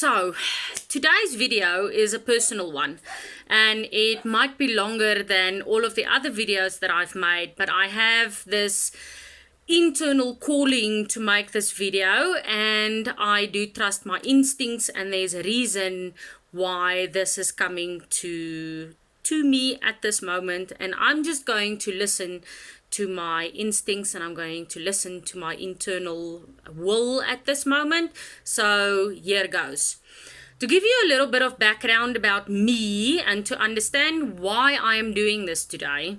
So, today's video is a personal one, and it might be longer than all of the other videos that I've made, but I have this internal calling to make this video, and I do trust my instincts, and there's a reason why this is coming to me at this moment, and I'm just going to listen to my instincts, and I'm going to listen to my internal will at this moment. So here goes. To give you a little bit of background about me and to understand why I am doing this today,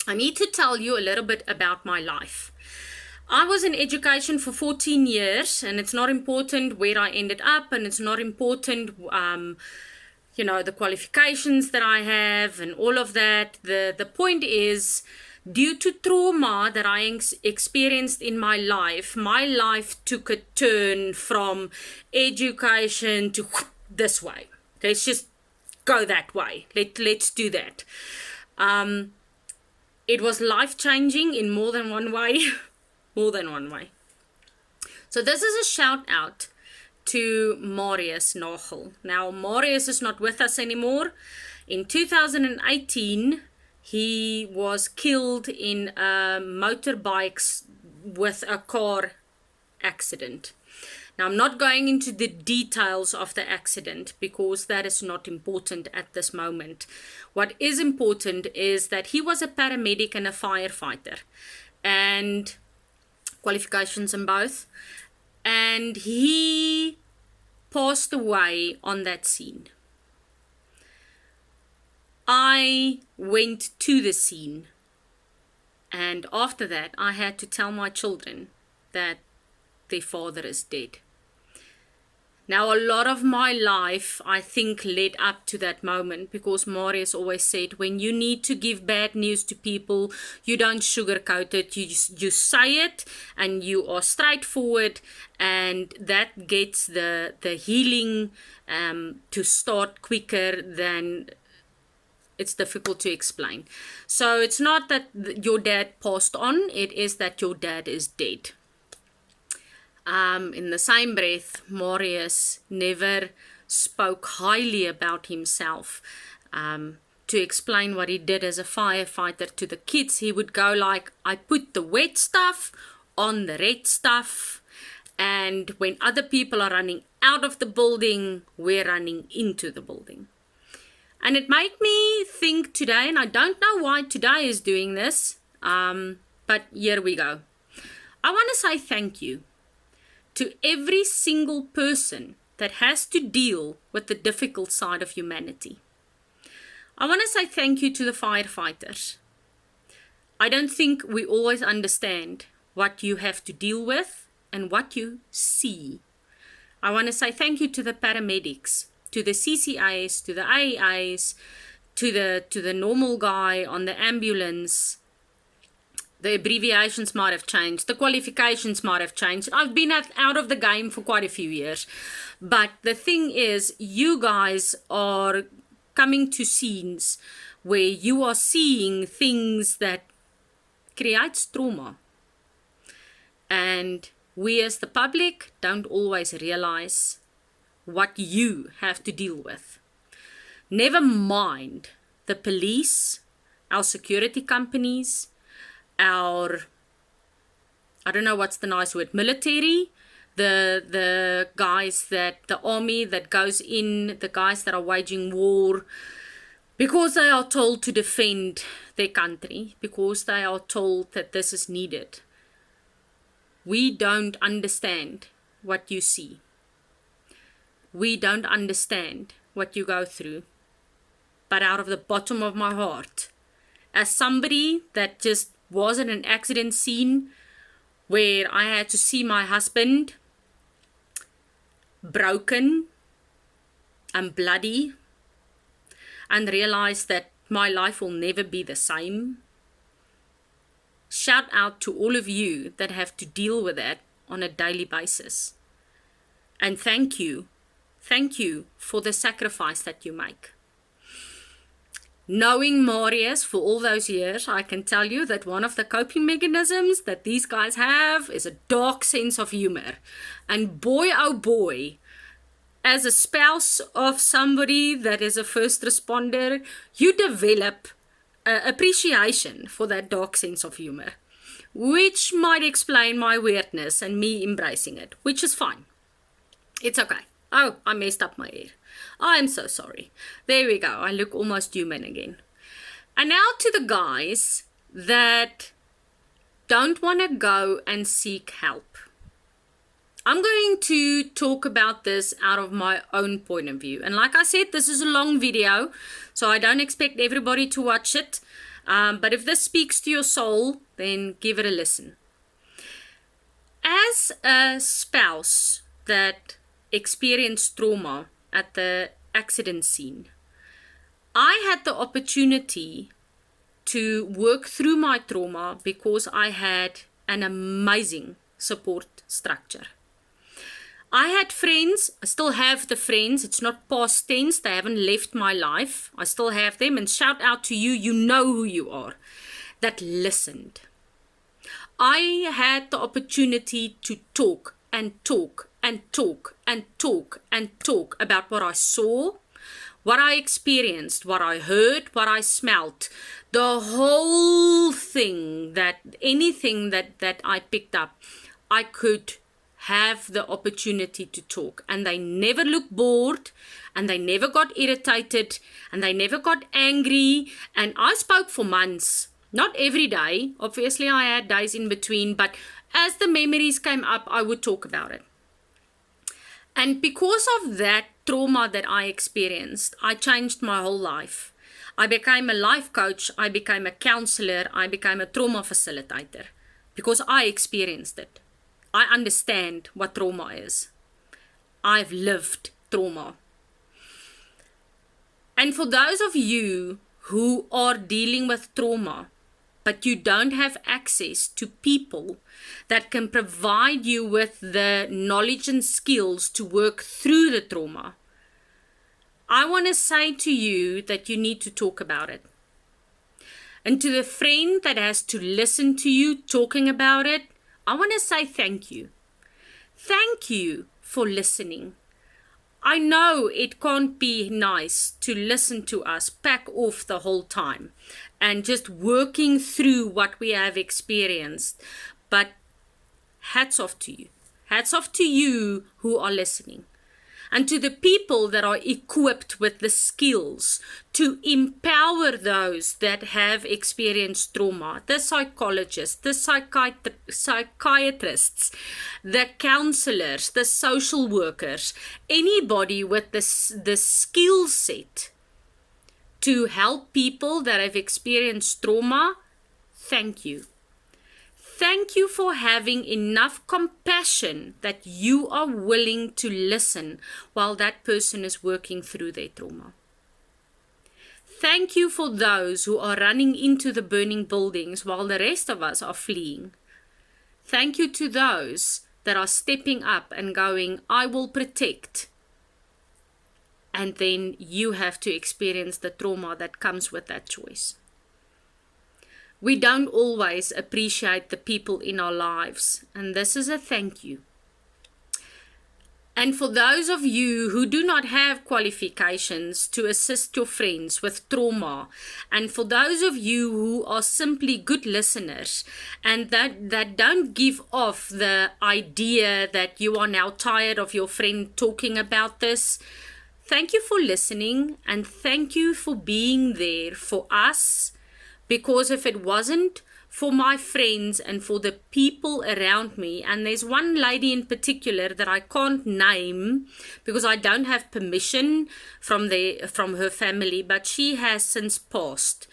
I need to tell you a little bit about my life. I was in education for 14 years, and it's not important where I ended up, and it's not important the qualifications that I have and all of that. The point is, due to trauma that I experienced in my life took a turn from education to this way. Let's just go that way. Let's do that. It was life-changing in more than one way. More than one way. So this is a shout out to Marius Nagel. Now, Marius is not with us anymore. In 2018, he was killed in a motorbike with a car accident. Now, I'm not going into the details of the accident because that is not important at this moment. What is important is that he was a paramedic and a firefighter, and qualifications in both, and he passed away on that scene. I went to the scene, and after that I had to tell my children that their father is dead. Now, a lot of my life, I think, led up to that moment, because Marius always said, when you need to give bad news to people, you don't sugarcoat it, you say it, and you are straightforward, and that gets the healing to start quicker than it's difficult to explain. So it's not that your dad passed on, it is that your dad is dead. In the same breath, Marius never spoke highly about himself. To explain what he did as a firefighter to the kids, he would go like, I put the wet stuff on the red stuff, and when other people are running out of the building, we're running into the building. And it made me think today, and I don't know why today is doing this, but here we go. I want to say thank you to every single person that has to deal with the difficult side of humanity. I want to say thank you to the firefighters. I don't think we always understand what you have to deal with and what you see. I want to say thank you to the paramedics, to the CCAs, to the AAs, to the normal guy on the ambulance. The abbreviations might have changed. The qualifications might have changed. I've been out of the game for quite a few years. But the thing is, you guys are coming to scenes where you are seeing things that creates trauma. And we as the public don't always realize what you have to deal with. Never mind the police, our security companies, our, I don't know what's the nice word, military, the guys that, the army that goes in, the guys that are waging war because they are told to defend their country, because they are told that this is needed. We don't understand what you see. We don't understand what you go through. But out of the bottom of my heart, as somebody that just was in an accident scene where I had to see my husband broken and bloody and realize that my life will never be the same. Shout out to all of you that have to deal with that on a daily basis. And thank you for the sacrifice that you make. Knowing Marius for all those years, I can tell you that one of the coping mechanisms that these guys have is a dark sense of humor. And boy, oh boy, as a spouse of somebody that is a first responder, you develop appreciation for that dark sense of humor, which might explain my weirdness and me embracing it, which is fine. It's okay. Oh, I messed up my hair. I'm so sorry. There we go. I look almost human again. And now to the guys that don't want to go and seek help. I'm going to talk about this out of my own point of view. And like I said, this is a long video, so I don't expect everybody to watch it. But if this speaks to your soul, then give it a listen. As a spouse that experienced trauma at the accident scene, I had the opportunity to work through my trauma because I had an amazing support structure. I had friends, I still have the friends, it's not past tense, they haven't left my life, I still have them, and shout out to you, you know who you are, that listened. I had the opportunity to talk and talk and talk and talk and talk about what I saw, what I experienced, what I heard, what I smelt, the whole thing, anything that I picked up, I could have the opportunity to talk. And they never looked bored, and they never got irritated, and they never got angry. And I spoke for months, not every day. Obviously, I had days in between, but as the memories came up, I would talk about it. And because of that trauma that I experienced, I changed my whole life. I became a life coach, I became a counselor, I became a trauma facilitator because I experienced it. I understand what trauma is. I've lived trauma. And for those of you who are dealing with trauma, but you don't have access to people that can provide you with the knowledge and skills to work through the trauma, I want to say to you that you need to talk about it. And to the friend that has to listen to you talking about it, I want to say thank you. Thank you for listening. I know it can't be nice to listen to us pack off the whole time and just working through what we have experienced, but hats off to you. Hats off to you who are listening. And to the people that are equipped with the skills to empower those that have experienced trauma, the psychologists, the psychiatrists, the counselors, the social workers, anybody with the skill set to help people that have experienced trauma, thank you. Thank you for having enough compassion that you are willing to listen while that person is working through their trauma. Thank you for those who are running into the burning buildings while the rest of us are fleeing. Thank you to those that are stepping up and going, I will protect. And then you have to experience the trauma that comes with that choice. We don't always appreciate the people in our lives, and this is a thank you. And for those of you who do not have qualifications to assist your friends with trauma, and for those of you who are simply good listeners and that don't give off the idea that you are now tired of your friend talking about this, thank you for listening, and thank you for being there for us. Because if it wasn't for my friends and for the people around me, and there's one lady in particular that I can't name because I don't have permission from her family, but she has since passed,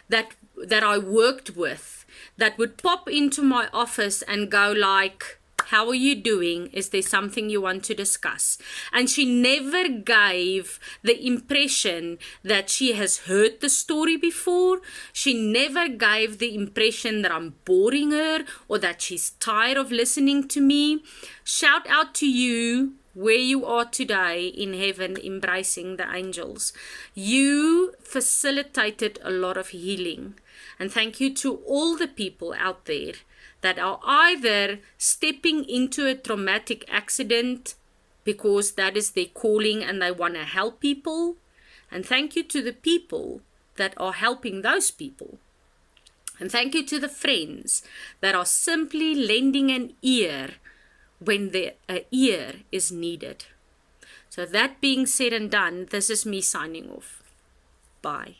that I worked with, that would pop into my office and go like, how are you doing? Is there something you want to discuss? And she never gave the impression that she has heard the story before. She never gave the impression that I'm boring her or that she's tired of listening to me. Shout out to you where you are today in heaven, embracing the angels. You facilitated a lot of healing. And thank you to all the people out there that are either stepping into a traumatic accident because that is their calling and they want to help people. And thank you to the people that are helping those people. And thank you to the friends that are simply lending an ear when an ear is needed. So that being said and done, this is me signing off. Bye.